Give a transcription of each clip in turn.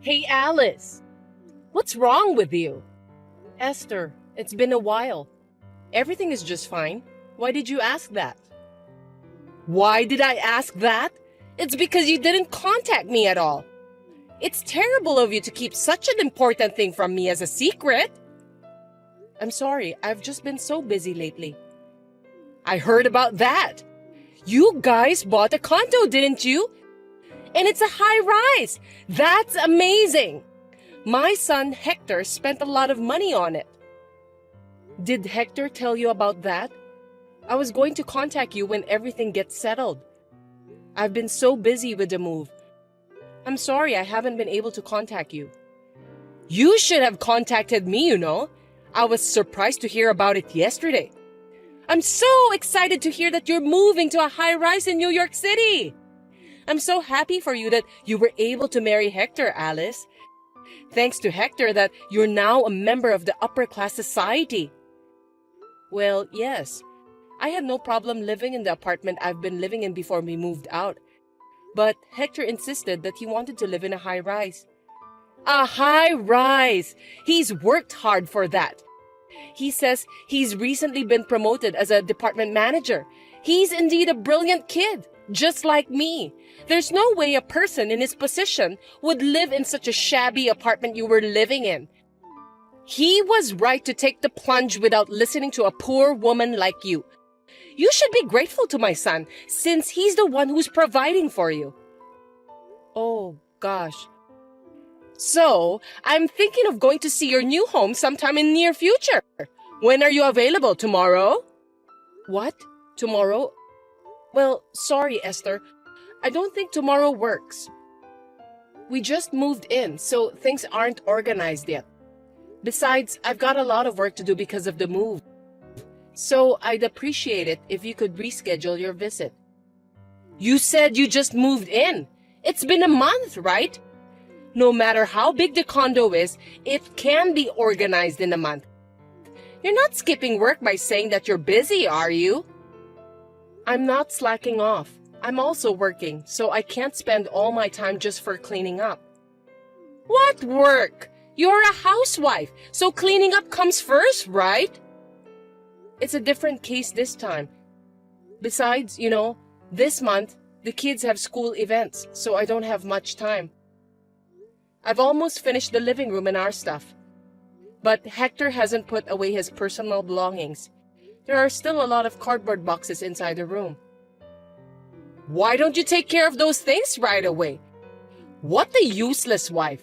Hey, Alice, what's wrong with you? Esther, it's been a while. Everything is just fine. Why did you ask that? Why did I ask that? It's because you didn't contact me at all. It's terrible of you to keep such an important thing from me as a secret. I'm sorry, I've just been so busy lately. I heard about that. You guys bought a condo, didn't you? And it's a high rise. That's amazing. My son Hector spent a lot of money on it. Did Hector tell you about that? I was going to contact you when everything gets settled. I've been so busy with the move. I'm sorry I haven't been able to contact you. You should have contacted me, you know. I was surprised to hear about it yesterday. I'm so excited to hear that you're moving to a high-rise in New York City. I'm so happy for you that you were able to marry Hector, Alice. Thanks to Hector that you're now a member of the upper-class society. Well, yes. I had no problem living in the apartment I've been living in before we moved out. But Hector insisted that he wanted to live in a high-rise. A high-rise! He's worked hard for that. He says he's recently been promoted as a department manager. He's indeed a brilliant kid, just like me. There's no way a person in his position would live in such a shabby apartment you were living in. He was right to take the plunge without listening to a poor woman like you. You should be grateful to my son, since he's the one who's providing for you. Oh, gosh. So, I'm thinking of going to see your new home sometime in near future. When are you available? Tomorrow? What? Tomorrow? Well, sorry, Esther. I don't think tomorrow works. We just moved in, so things aren't organized yet. Besides, I've got a lot of work to do because of the move. So I'd appreciate it if you could reschedule your visit. You said you just moved in. It's been a month, right? No matter how big the condo is, it can be organized in a month. You're not skipping work by saying that you're busy, are you? I'm not slacking off. I'm also working, so I can't spend all my time just for cleaning up. What work? You're a housewife, so cleaning up comes first, right? It's a different case this time. Besides, this month, the kids have school events, so I don't have much time. I've almost finished the living room and our stuff. But Hector hasn't put away his personal belongings. There are still a lot of cardboard boxes inside the room. Why don't you take care of those things right away? What a useless wife.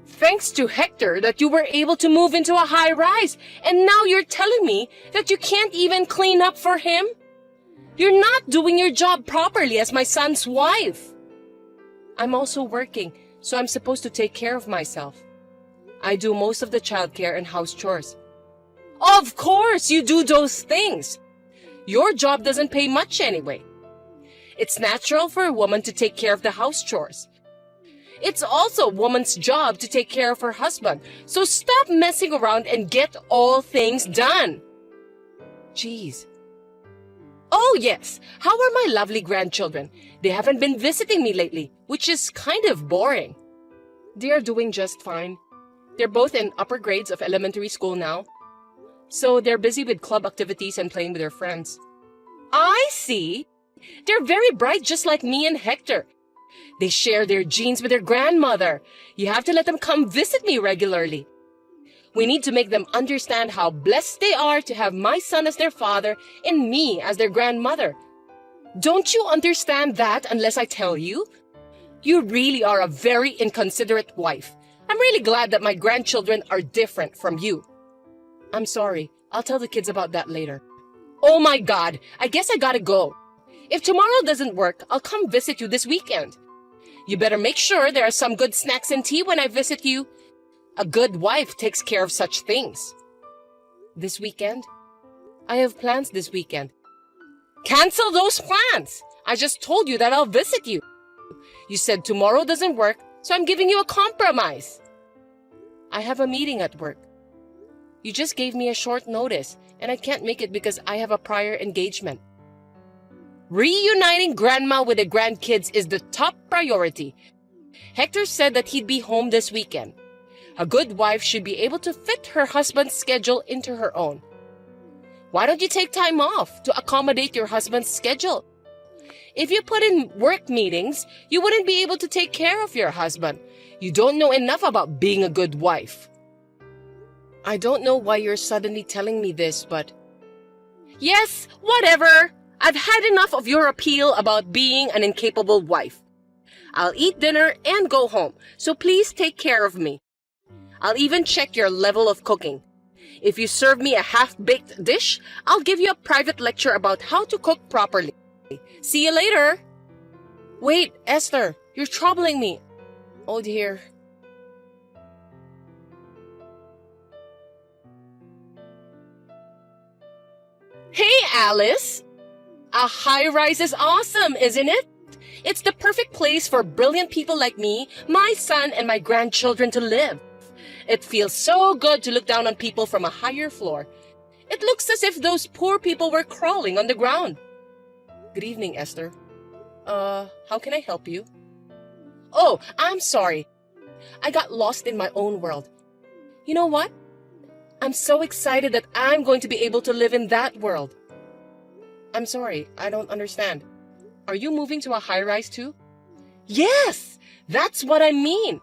Thanks to Hector that you were able to move into a high rise, and now you're telling me that you can't even clean up for him? You're not doing your job properly as my son's wife. I'm also working, so I'm supposed to take care of myself. I do most of the childcare and house chores. Of course you do those things. Your job doesn't pay much anyway. It's natural for a woman to take care of the house chores. It's also a woman's job to take care of her husband, so stop messing around and get all things done. Jeez. Oh yes, how are my lovely grandchildren? They haven't been visiting me lately, which is kind of boring. They are doing just fine. They're both in upper grades of elementary school now, so they're busy with club activities and playing with their friends. I see. They're very bright, just like me and Hector. They share their genes with their grandmother. You have to let them come visit me regularly. We need to make them understand how blessed they are to have my son as their father and me as their grandmother. Don't you understand that unless I tell you? You really are a very inconsiderate wife. I'm really glad that my grandchildren are different from you. I'm sorry. I'll tell the kids about that later. Oh my God, I guess I gotta go. If tomorrow doesn't work, I'll come visit you this weekend. You better make sure there are some good snacks and tea when I visit you. A good wife takes care of such things. This weekend? I have plans this weekend. Cancel those plans! I just told you that I'll visit you. You said tomorrow doesn't work, so I'm giving you a compromise. I have a meeting at work. You just gave me a short notice, and I can't make it because I have a prior engagement. Reuniting grandma with the grandkids is the top priority. Hector said that he'd be home this weekend. A good wife should be able to fit her husband's schedule into her own. Why don't you take time off to accommodate your husband's schedule? If you put in work meetings, you wouldn't be able to take care of your husband. You don't know enough about being a good wife. I don't know why you're suddenly telling me this, but... Yes, whatever. I've had enough of your appeal about being an incapable wife. I'll eat dinner and go home, so please take care of me. I'll even check your level of cooking. If you serve me a half-baked dish, I'll give you a private lecture about how to cook properly. See you later. Wait, Esther, you're troubling me. Oh dear. Hey, Alice. A high-rise is awesome, isn't it? It's the perfect place for brilliant people like me, my son, and my grandchildren to live. It feels so good to look down on people from a higher floor. It looks as if those poor people were crawling on the ground. Good evening, Esther. How can I help you? Oh, I'm sorry. I got lost in my own world. You know what? I'm so excited that I'm going to be able to live in that world. I'm sorry, I don't understand. Are you moving to a high-rise too? Yes, that's what I mean.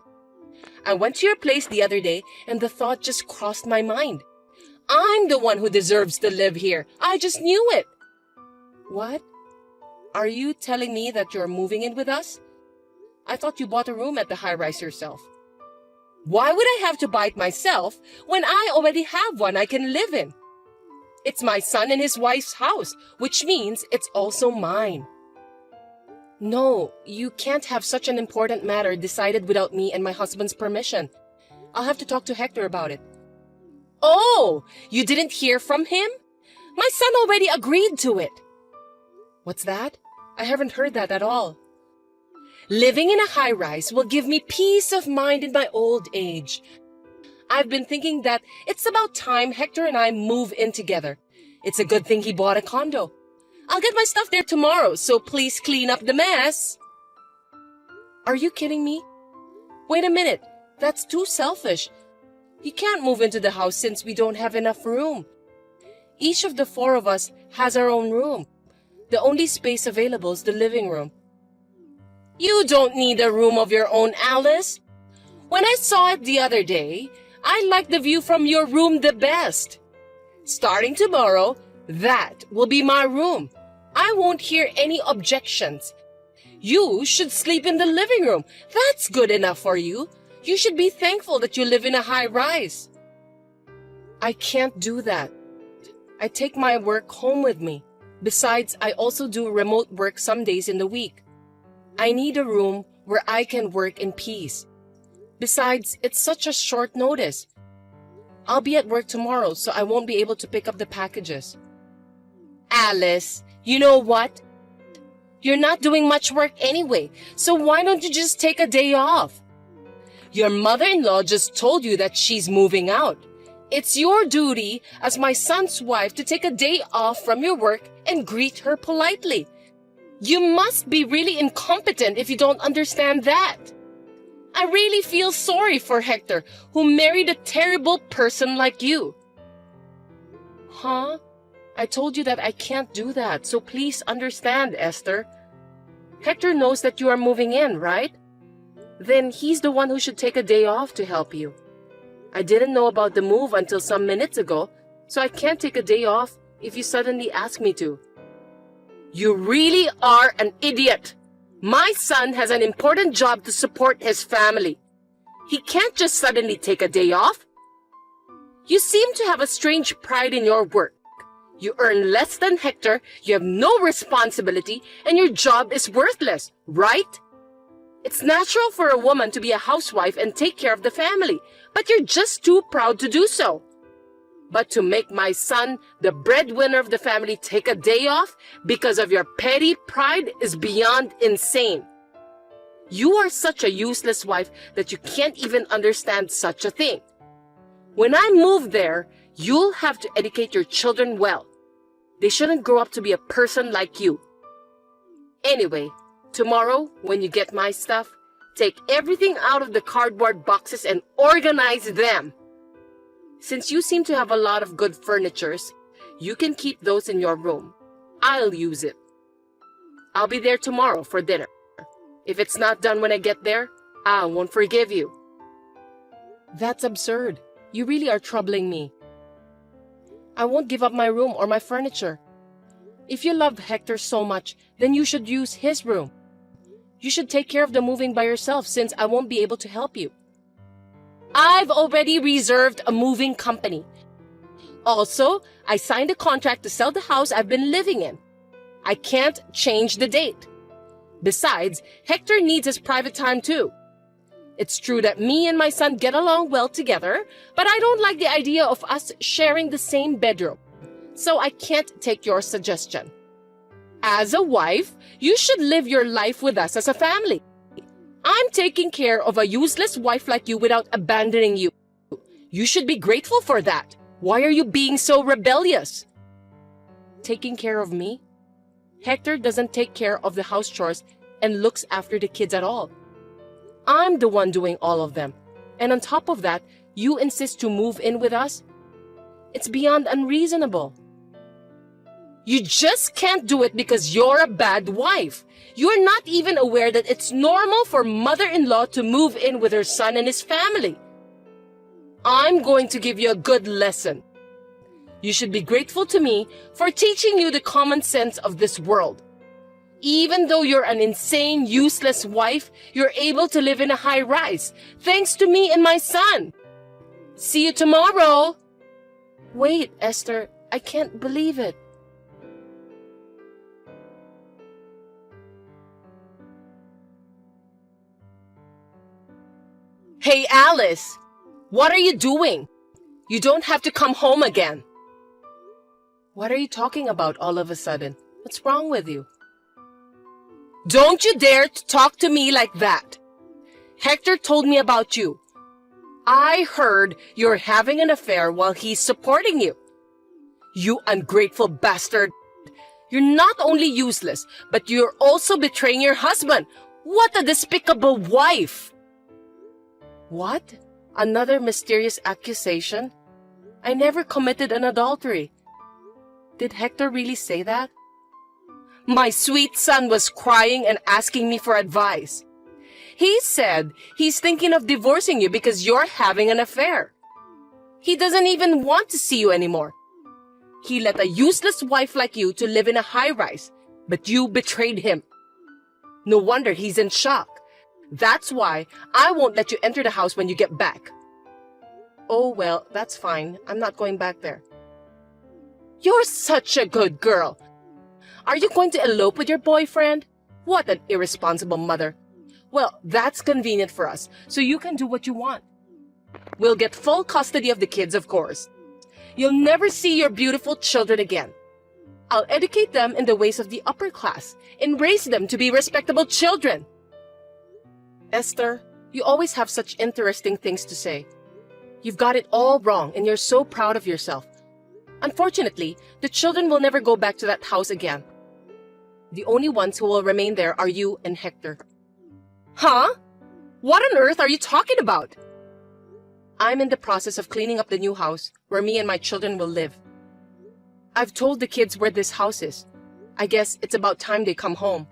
I went to your place the other day and the thought just crossed my mind. I'm the one who deserves to live here. I just knew it. What? Are you telling me that you're moving in with us? I thought you bought a room at the high-rise yourself. Why would I have to buy it myself when I already have one I can live in? It's my son and his wife's house, which means it's also mine. No, you can't have such an important matter decided without me and my husband's permission. I'll have to talk to Hector about it. Oh, you didn't hear from him? My son already agreed to it. What's that? I haven't heard that at all. Living in a high-rise will give me peace of mind in my old age. I've been thinking that it's about time Hector and I move in together. It's a good thing he bought a condo. I'll get my stuff there tomorrow, so please clean up the mess. Are you kidding me? Wait a minute. That's too selfish. You can't move into the house since we don't have enough room. Each of the four of us has our own room. The only space available is the living room. You don't need a room of your own, Alice. When I saw it the other day, I liked the view from your room the best. Starting tomorrow, that will be my room. I won't hear any objections. You should sleep in the living room. That's good enough for you. You should be thankful that you live in a high-rise. I can't do that. I take my work home with me. Besides, I also do remote work some days in the week. I need a room where I can work in peace. Besides, it's such a short notice. I'll be at work tomorrow, so I won't be able to pick up the packages. Alice, you know what? You're not doing much work anyway, so why don't you just take a day off? Your mother-in-law just told you that she's moving out. It's your duty as my son's wife to take a day off from your work and greet her politely. You must be really incompetent if you don't understand that. I really feel sorry for Hector, who married a terrible person like you. Huh? I told you that I can't do that, so please understand, Esther. Hector knows that you are moving in, right? Then he's the one who should take a day off to help you. I didn't know about the move until some minutes ago, so I can't take a day off if you suddenly ask me to. You really are an idiot. My son has an important job to support his family. He can't just suddenly take a day off. You seem to have a strange pride in your work. You earn less than Hector, you have no responsibility, and your job is worthless, right? It's natural for a woman to be a housewife and take care of the family, but you're just too proud to do so. But to make my son, the breadwinner of the family, take a day off because of your petty pride is beyond insane. You are such a useless wife that you can't even understand such a thing. When I move there, you'll have to educate your children well. They shouldn't grow up to be a person like you. Anyway, tomorrow, when you get my stuff, take everything out of the cardboard boxes and organize them. Since you seem to have a lot of good furnitures, you can keep those in your room. I'll use it. I'll be there tomorrow for dinner. If it's not done when I get there, I won't forgive you. That's absurd. You really are troubling me. I won't give up my room or my furniture. If you love Hector so much, then you should use his room. You should take care of the moving by yourself since I won't be able to help you. I've already reserved a moving company. Also, I signed a contract to sell the house I've been living in. I can't change the date. Besides, Hector needs his private time too. It's true that me and my son get along well together, but I don't like the idea of us sharing the same bedroom. So I can't take your suggestion. As a wife, you should live your life with us as a family. I'm taking care of a useless wife like you without abandoning you. You should be grateful for that. Why are you being so rebellious? Taking care of me? Hector doesn't take care of the house chores and looks after the kids at all. I'm the one doing all of them. And on top of that, you insist to move in with us? It's beyond unreasonable. You just can't do it because you're a bad wife. You're not even aware that it's normal for mother-in-law to move in with her son and his family. I'm going to give you a good lesson. You should be grateful to me for teaching you the common sense of this world. Even though you're an insane, useless wife, you're able to live in a high-rise, thanks to me and my son. See you tomorrow. Wait, Esther, I can't believe it. Hey, Alice, what are you doing? You don't have to come home again. What are you talking about all of a sudden? What's wrong with you? Don't you dare to talk to me like that. Hector told me about you. I heard you're having an affair while he's supporting you. You ungrateful bastard. You're not only useless, but you're also betraying your husband. What a despicable wife! What? Another mysterious accusation? I never committed an adultery. Did Hector really say that? My sweet son was crying and asking me for advice. He said he's thinking of divorcing you because you're having an affair. He doesn't even want to see you anymore. He let a useless wife like you to live in a high-rise, but you betrayed him. No wonder he's in shock. That's why I won't let you enter the house when you get back. Oh, well, that's fine. I'm not going back there. You're such a good girl. Are you going to elope with your boyfriend? What an irresponsible mother. Well, that's convenient for us, so you can do what you want. We'll get full custody of the kids, of course. You'll never see your beautiful children again. I'll educate them in the ways of the upper class and raise them to be respectable children. Esther, you always have such interesting things to say. You've got it all wrong and you're so proud of yourself. Unfortunately, the children will never go back to that house again. The only ones who will remain there are you and Hector. Huh? What on earth are you talking about? I'm in the process of cleaning up the new house where me and my children will live. I've told the kids where this house is. I guess it's about time they come home.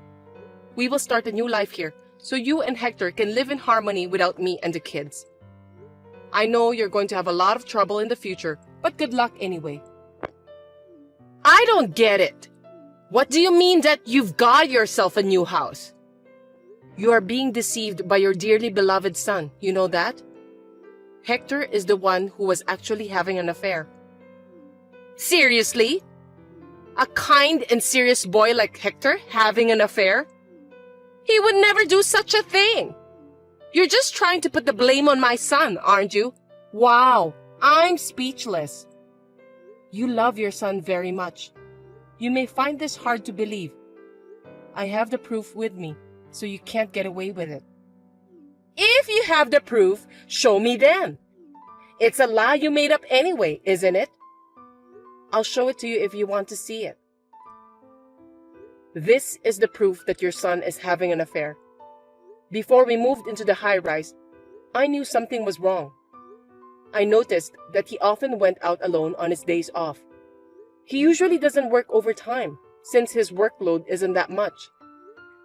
We will start a new life here, so you and Hector can live in harmony without me and the kids. I know you're going to have a lot of trouble in the future, but good luck anyway. I don't get it. What do you mean that you've got yourself a new house? You are being deceived by your dearly beloved son, you know that? Hector is the one who was actually having an affair. Seriously? A kind and serious boy like Hector having an affair? He would never do such a thing. You're just trying to put the blame on my son, aren't you? Wow, I'm speechless. You love your son very much. You may find this hard to believe. I have the proof with me, so you can't get away with it. If you have the proof, show me then. It's a lie you made up anyway, isn't it? I'll show it to you if you want to see it. This is the proof that your son is having an affair. Before we moved into the high-rise, I knew something was wrong. I noticed that he often went out alone on his days off. He usually doesn't work overtime since his workload isn't that much.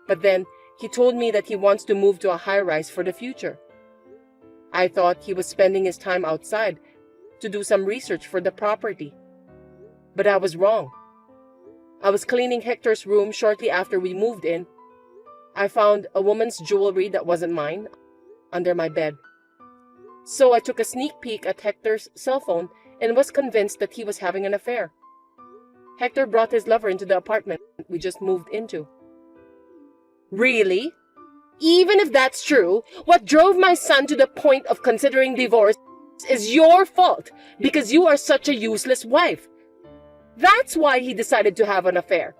But then he told me that he wants to move to a high-rise for the future. I thought he was spending his time outside to do some research for the property. But I was wrong. I was cleaning Hector's room shortly after we moved in. I found a woman's jewelry that wasn't mine under my bed. So I took a sneak peek at Hector's cell phone and was convinced that he was having an affair. Hector brought his lover into the apartment we just moved into. Really? Even if that's true, what drove my son to the point of considering divorce is your fault because you are such a useless wife. That's why he decided to have an affair.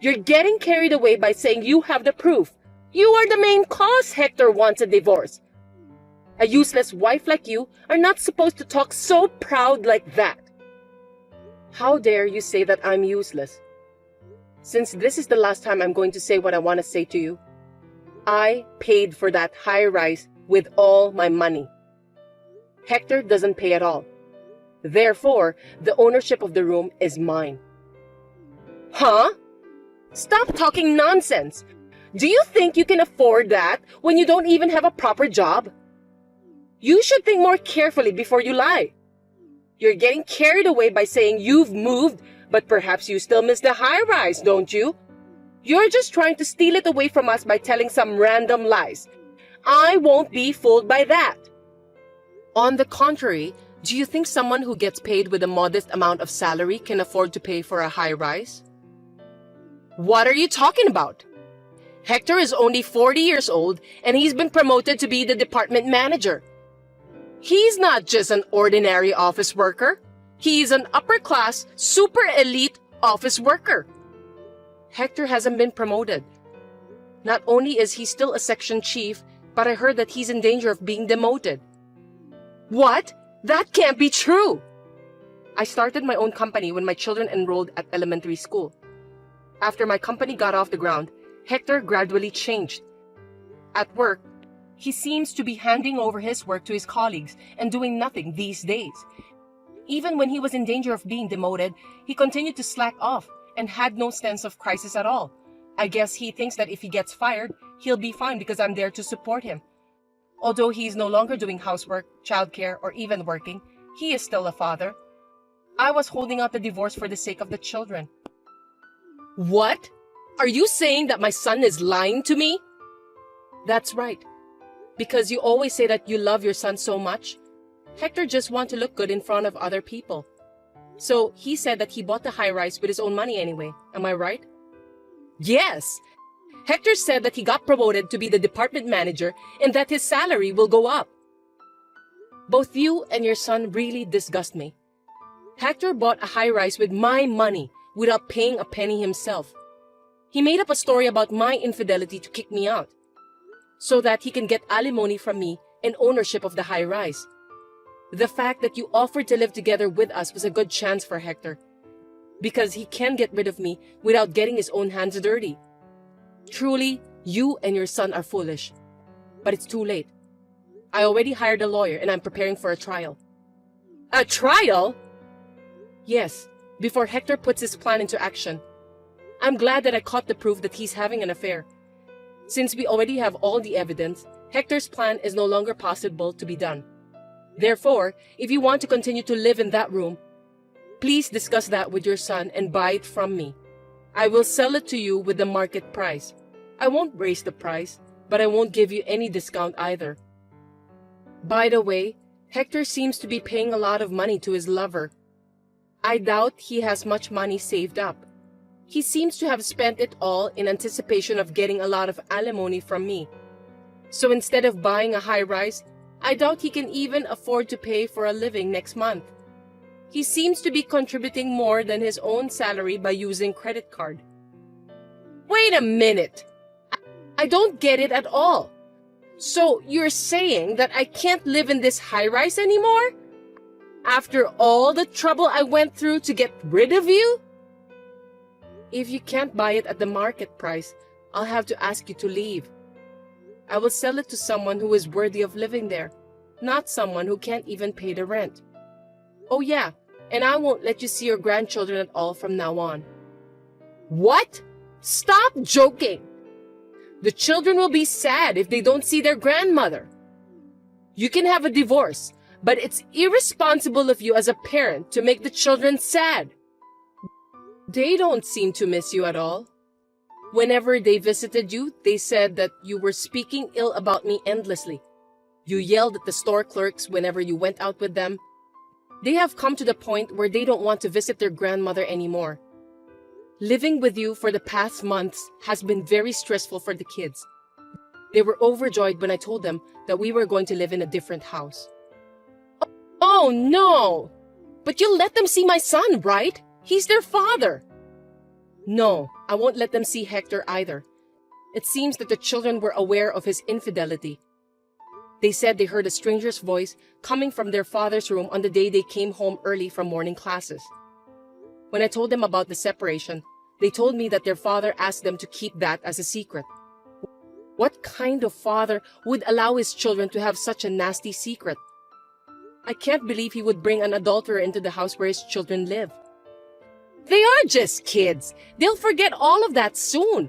You're getting carried away by saying you have the proof. You are the main cause Hector wants a divorce. A useless wife like you are not supposed to talk so proud like that. How dare you say that I'm useless? Since this is the last time I'm going to say what I want to say to you, I paid for that high-rise with all my money. Hector doesn't pay at all. Therefore, the ownership of the room is mine. Huh? Stop talking nonsense. Do you think you can afford that when you don't even have a proper job? You should think more carefully before you lie. You're getting carried away by saying you've moved, but perhaps you still miss the high-rise, don't you? You're just trying to steal it away from us by telling some random lies. I won't be fooled by that. On the contrary, do you think someone who gets paid with a modest amount of salary can afford to pay for a high-rise? What are you talking about? Hector is only 40 years old and he's been promoted to be the department manager. He's not just an ordinary office worker. He's an upper-class, super elite office worker. Hector hasn't been promoted. Not only is he still a section chief, but I heard that he's in danger of being demoted. What? That can't be true! I started my own company when my children enrolled at elementary school. After my company got off the ground, Hector gradually changed. At work, he seems to be handing over his work to his colleagues and doing nothing these days. Even when he was in danger of being demoted, he continued to slack off and had no sense of crisis at all. I guess he thinks that if he gets fired, he'll be fine because I'm there to support him. Although he is no longer doing housework, childcare, or even working, he is still a father. I was holding out the divorce for the sake of the children. What? Are you saying that my son is lying to me? That's right. Because you always say that you love your son so much. Hector just wants to look good in front of other people. So he said that he bought the high-rise with his own money anyway. Am I right? Yes. Hector said that he got promoted to be the department manager and that his salary will go up. Both you and your son really disgust me. Hector bought a high-rise with my money without paying a penny himself. He made up a story about my infidelity to kick me out, so that he can get alimony from me and ownership of the high-rise. The fact that you offered to live together with us was a good chance for Hector, because he can get rid of me without getting his own hands dirty. Truly, you and your son are foolish. But it's too late. I already hired a lawyer and I'm preparing for a trial. A trial? Yes, before Hector puts his plan into action. I'm glad that I caught the proof that he's having an affair. Since we already have all the evidence, Hector's plan is no longer possible to be done. Therefore, if you want to continue to live in that room, please discuss that with your son and buy it from me. I will sell it to you with the market price. I won't raise the price, but I won't give you any discount either. By the way, Hector seems to be paying a lot of money to his lover. I doubt he has much money saved up. He seems to have spent it all in anticipation of getting a lot of alimony from me. So instead of buying a high-rise, I doubt he can even afford to pay for a living next month. He seems to be contributing more than his own salary by using credit card. Wait a minute! I don't get it at all. So you're saying that I can't live in this high-rise anymore? After all the trouble I went through to get rid of you? If you can't buy it at the market price, I'll have to ask you to leave. I will sell it to someone who is worthy of living there, not someone who can't even pay the rent. Oh yeah, and I won't let you see your grandchildren at all from now on." "What? Stop joking! The children will be sad if they don't see their grandmother. You can have a divorce, but it's irresponsible of you as a parent to make the children sad. They don't seem to miss you at all. Whenever they visited you, they said that you were speaking ill about me endlessly. You yelled at the store clerks whenever you went out with them. They have come to the point where they don't want to visit their grandmother anymore. Living with you for the past months has been very stressful for the kids. They were overjoyed when I told them that we were going to live in a different house." "Oh no! But you'll let them see my son, right? He's their father." "No, I won't let them see Hector either. It seems that the children were aware of his infidelity. They said they heard a stranger's voice coming from their father's room on the day they came home early from morning classes. When I told them about the separation, they told me that their father asked them to keep that as a secret. What kind of father would allow his children to have such a nasty secret? I can't believe he would bring an adulterer into the house where his children live. They are just kids. They'll forget all of that soon.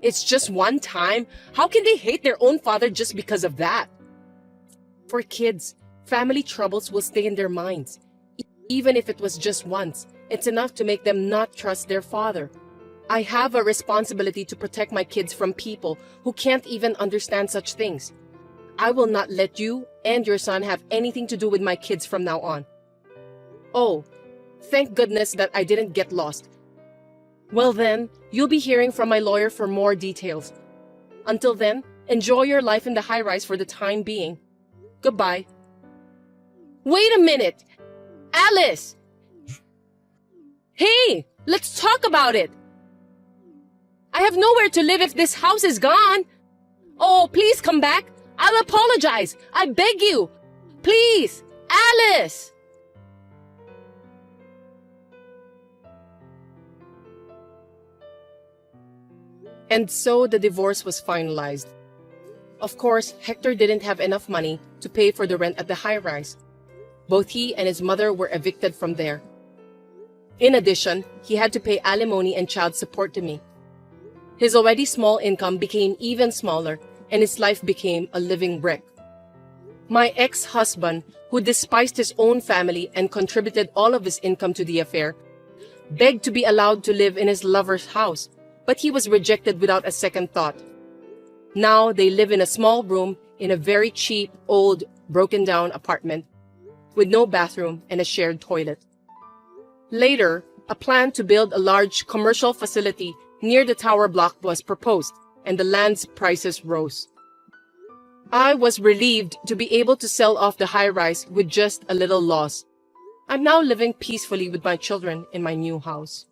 It's just one time. How can they hate their own father just because of that? For kids, family troubles will stay in their minds. Even if it was just once, it's enough to make them not trust their father. I have a responsibility to protect my kids from people who can't even understand such things. I will not let you and your son have anything to do with my kids from now on. Oh, thank goodness that I didn't get lost. Well then, you'll be hearing from my lawyer for more details. Until then, enjoy your life in the high-rise for the time being. Goodbye." "Wait a minute! Alice! Hey, let's talk about it! I have nowhere to live if this house is gone. Oh, please come back. I'll apologize. I beg you. Please, Alice!" And so the divorce was finalized. Of course, Hector didn't have enough money to pay for the rent at the high-rise. Both he and his mother were evicted from there. In addition, he had to pay alimony and child support to me. His already small income became even smaller, and his life became a living wreck. My ex-husband, who despised his own family and contributed all of his income to the affair, begged to be allowed to live in his lover's house, but he was rejected without a second thought. Now they live in a small room in a very cheap, old, broken-down apartment with no bathroom and a shared toilet. Later, a plan to build a large commercial facility near the tower block was proposed, and the land's prices rose. I was relieved to be able to sell off the high-rise with just a little loss. I'm now living peacefully with my children in my new house.